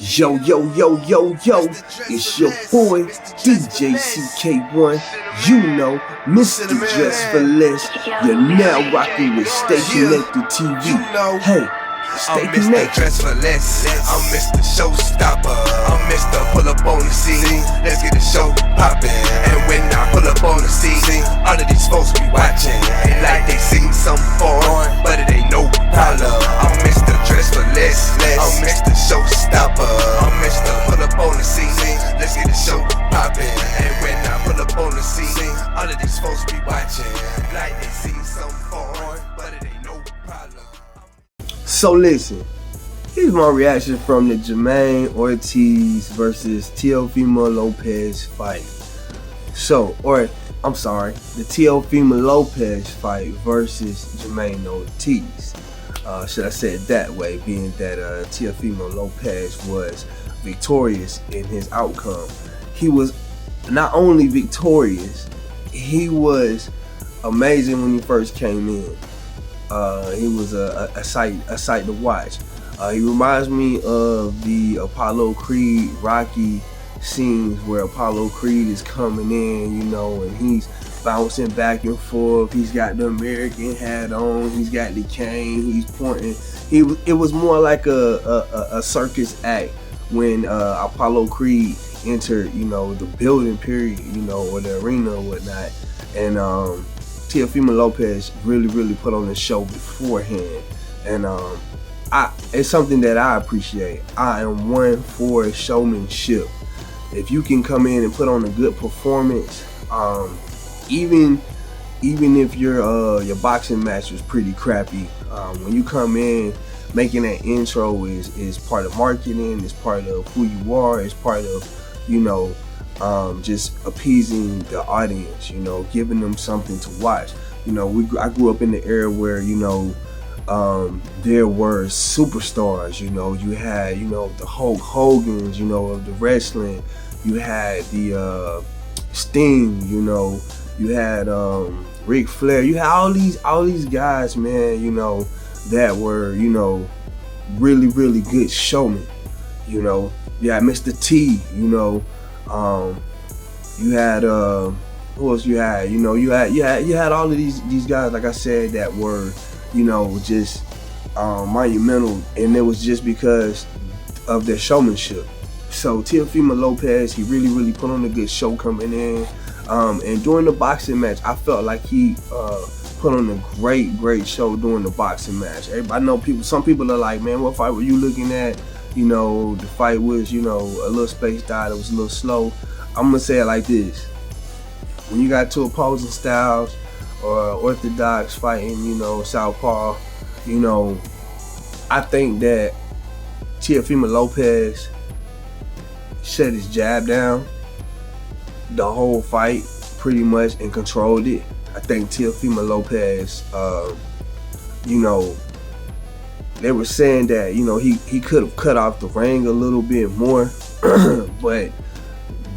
Yo, yo, yo, yo, yo, it's your boy, DJ CK1, you know, Mr. Dres Fa Les. You're now rocking with Stay Connected TV. Hey, stay I'm connected. Mr. Dres Fa Les. I'm Mr. Showstopper. I'm Mr. Pull Up on the Scene. Let's get the show poppin'. And when I pull up on the scene, all of these folks be watching. They like they seen some foreign, but it ain't no problem. I'm Mr. Dres Fa Les. I'm Mr. Showstopper. I'm Mr. Pull Up on the Scene. Let's get the show poppin'. And when I pull up on the scene, all of these folks be watching. Like they seen some foreign, but it ain't no problem. So listen, here's my reaction from the Jermaine Ortiz versus Teofimo Lopez fight. The Teofimo Lopez fight versus Jermaine Ortiz. Should I say it that way, being that Teofimo Lopez was victorious in his outcome. He was not only victorious, he was amazing when he first came in. He was a sight to watch. He reminds me of the Apollo Creed Rocky scenes where Apollo Creed is coming in, you know, and he's bouncing back and forth. He's got the American hat on. He's got the cane. He's pointing. It was more like a circus act when Apollo Creed entered, you know, the building period, you know, or the arena or whatnot, and Teofimo Lopez really put on the show beforehand, and it's something that I appreciate. I am one for showmanship. If you can come in and put on a good performance, even if your boxing match was pretty crappy, when you come in, making that intro is part of marketing, is part of who you are, is part of, you know, just appeasing the audience, you know, giving them something to watch. You know, I grew up in the era where, you know, there were superstars. You know, you had, you know, the Hulk Hogan's, you know, of the wrestling. You had the Sting, you know, you had Ric Flair. You had all these guys, man, you know, that were, you know, really good showmen. You know, you had Mr. T, you know. You had who else you had? You know, you had all of these guys, like I said, that were, you know, just monumental, and it was just because of their showmanship. So Teofimo Lopez, he really put on a good show coming in, and during the boxing match, I felt like he put on a great show during the boxing match. I know some people are like, man, what fight were you looking at? You know, the fight was, you know, a little spaced out, it was a little slow. I'm gonna say it like this: when you got two opposing styles, or orthodox fighting, you know, southpaw, you know, I think that Teofimo Lopez shut his jab down the whole fight pretty much and controlled it. I think Teofimo Lopez, you know, they were saying that, you know, he could have cut off the ring a little bit more, but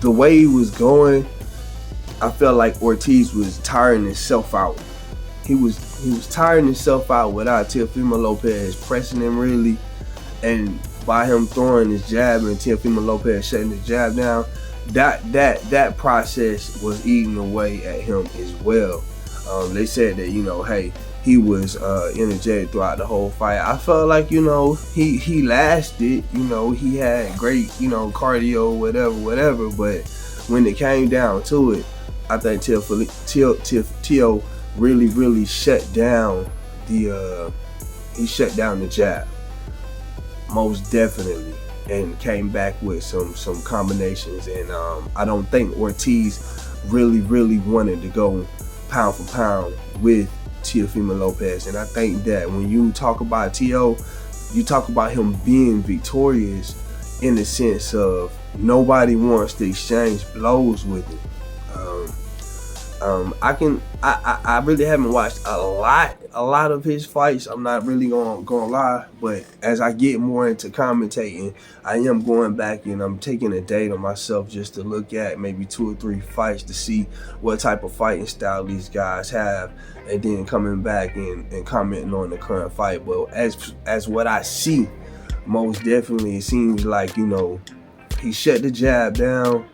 the way he was going, I felt like Ortiz was tiring himself out. He was tiring himself out without Teofimo Lopez pressing him really, and by him throwing his jab and Teofimo Lopez shutting his jab down, that process was eating away at him as well. They said that, you know, hey, he was energetic throughout the whole fight. I felt like, you know, he lasted, you know, he had great, you know, cardio, whatever, but when it came down to it, I think Teo really shut down the jab, most definitely, and came back with some combinations, and I don't think Ortiz really wanted to go pound for pound with Teofimo Lopez. And I think that when you talk about Teo, you talk about him being victorious in the sense of nobody wants to exchange blows with him. I really haven't watched a lot of his fights. I'm not really gonna lie, but as I get more into commentating, I am going back and I'm taking a day to myself just to look at maybe 2 or 3 fights to see what type of fighting style these guys have, and then coming back and commenting on the current fight. But as what I see, most definitely, it seems like, he shut the jab down.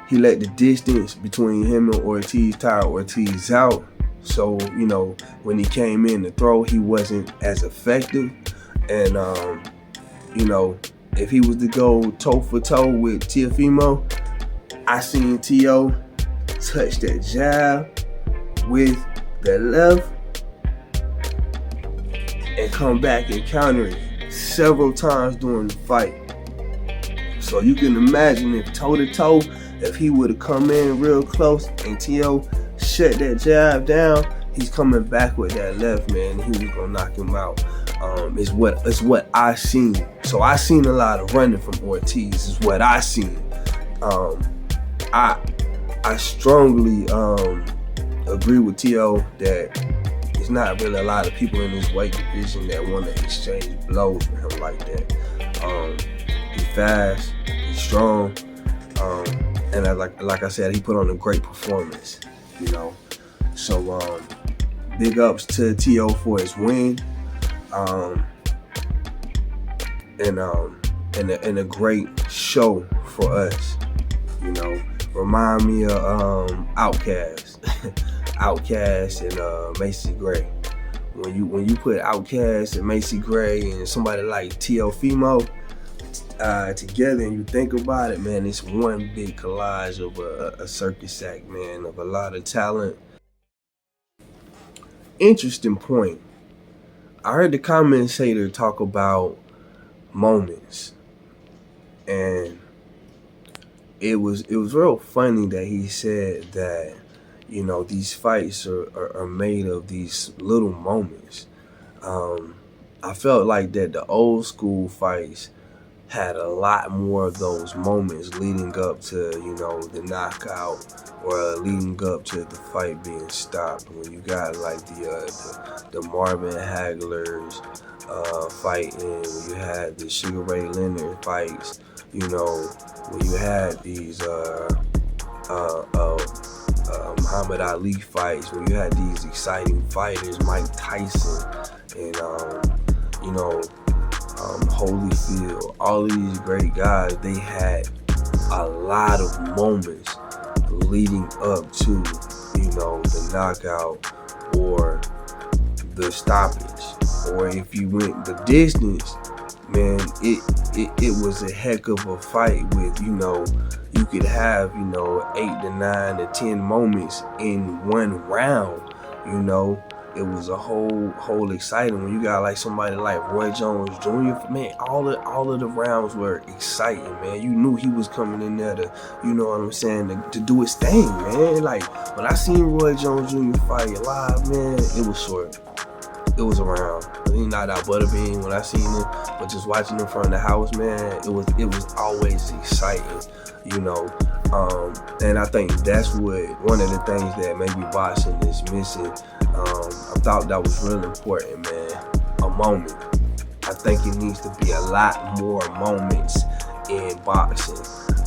He let the distance between him and Ortiz tire Ortiz out. So, when he came in to throw, he wasn't as effective. And, if he was to go toe for toe with Teofimo, I seen Teo touch that jab with the left and come back and counter it several times during the fight. So you can imagine if toe to toe, if he would have come in real close and Teo shut that jab down, he's coming back with that left, man. He was gonna knock him out. Is what I seen. So I seen a lot of running from Ortiz. Is what I seen. I strongly agree with Teo that there's not really a lot of people in this weight division that want to exchange blows with him like that. He's fast, he's strong, and like I said, he put on a great performance. So big ups to Teo for his win. And a great show for us. Remind me of Outkast, Outkast and Macy Gray. When you put Outkast and Macy Gray and somebody like Teofimo together, and you think about it, man, it's one big collage of a circus act, man, of a lot of talent. Interesting point. I heard the commentator talk about moments, and it was real funny that he said that these fights are made of these little moments. I felt like that the old school fights had a lot more of those moments leading up to the knockout or leading up to the fight being stopped. When you got like the Marvin Hagler's fighting, when you had the Sugar Ray Leonard fights, when you had these Muhammad Ali fights, when you had these exciting fighters, Mike Tyson and Holyfield, all of these great guys, they had a lot of moments leading up to the knockout or the stoppage, or if you went the distance, man, it was a heck of a fight with you could have 8 to 9 to 10 moments in one round. It was a whole exciting when you got like somebody like Roy Jones Jr. Man, all of the rounds were exciting, man. You knew he was coming in there to, to do his thing, man. Like when I seen Roy Jones Jr. fight live, man, it was short. It was a round. He knocked out Butterbean when I seen him, but just watching him from the house, man, it was always exciting, and I think that's one of the things that maybe boxing is missing. I thought that was really important, man. A moment. I think it needs to be a lot more moments in boxing.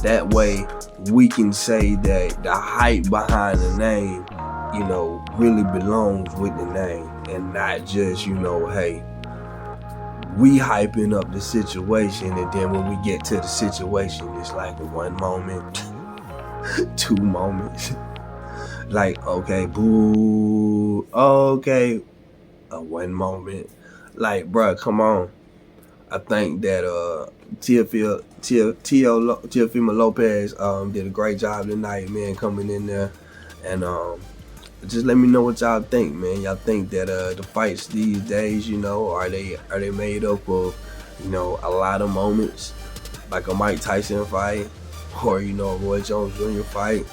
That way we can say that the hype behind the name, really belongs with the name, and not just, hey, we hyping up the situation, and then when we get to the situation, it's like one moment, 2 moments. Like, okay, boo, okay, one moment. Like, bruh, come on. I think that Teofimo Lopez did a great job tonight, man, coming in there. And just let me know what y'all think, man. Y'all think that the fights these days, are they made up of, a lot of moments, like a Mike Tyson fight, or a Roy Jones Jr. fight,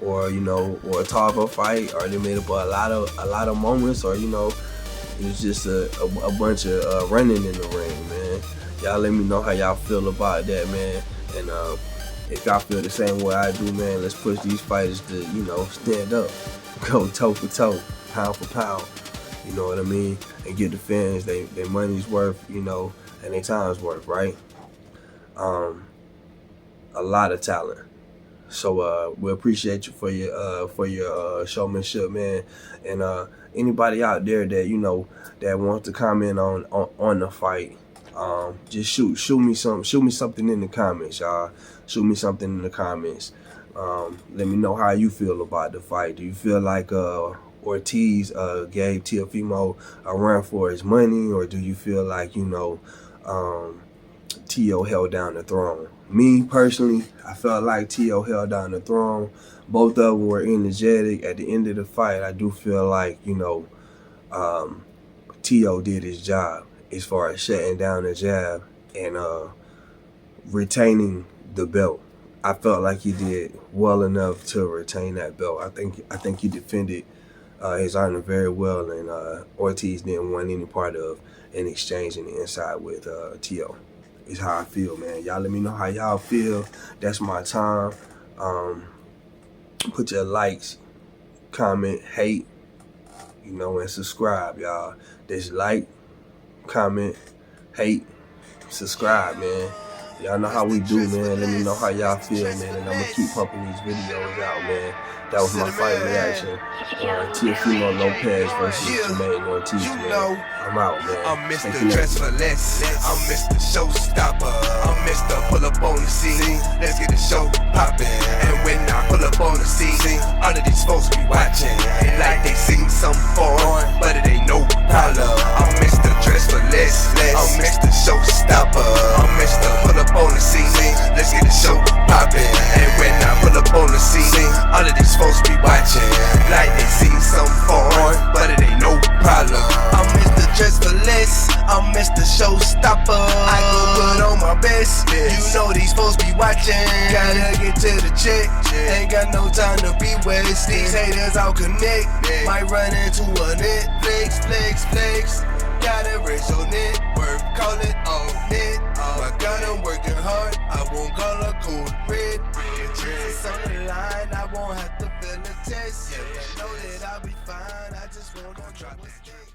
or or a Tarver fight? Are they made up of a lot of moments, or it's just a bunch of running in the ring, man? Y'all let me know how y'all feel about that, man. And if y'all feel the same way I do, man, let's push these fighters to stand up, go toe for toe, pound for pound. You know what I mean? And get the fans their money's worth, and their time's worth, right? A lot of talent. So we appreciate you for your showmanship, man. And anybody out there that that wants to comment on the fight, just shoot me something in the comments, y'all. Shoot me something in the comments. Let me know how you feel about the fight. Do you feel like Ortiz gave Teofimo a run for his money, or do you feel like Teo held down the throne? Me personally, I felt like Teo held down the throne. Both of them were energetic. At the end of the fight, I do feel like Teo did his job as far as shutting down the jab and retaining the belt. I felt like he did well enough to retain that belt. I think he defended his honor very well, and Ortiz didn't want any part of an exchange in the inside with Teo. Is how I feel, man. Y'all let me know how y'all feel. That's my time. Put your likes, comment, hate, and subscribe, y'all. Just like, comment, hate, subscribe, man. Y'all know how we do, man. Let me know how y'all feel, man. And I'm going to keep pumping these videos out, man. That was my fight reaction. Teofimo Lopez versus Jermaine Ortiz, man. I'm out, man. I'm Mr. Dres Fa Les. I'm Mr. Showstopper. I'm Mr. Pull up on the scene. Let's get the show poppin'. And when I pull up on the scene, all of these folks be watching. Ain't like they seen some foreign, but it ain't no problem. I'm Mr. Dres Fa Les. I'm Mr. Showstopper. I'm Mr. Pull up on the scene. Let's get the show poppin'. And when I pull up on the scene, all of these folks be watching. Like they seen some foreign, but it ain't no problem. I'm Mr. Dres Fa Les. I'm Mr. Showstopper. I go put on my best. You know these folks be watching. Gotta get to the check. Ain't got no time to be wasted. These haters I'll connect. Might run into a Netflix, flex. Gotta raise your net worth. Call it on net. My God, I'm working hard. I won't call a cold red. It's on the line. I won't have to fill a test. Yeah, they know that I'll be fine. I just wanna drop this.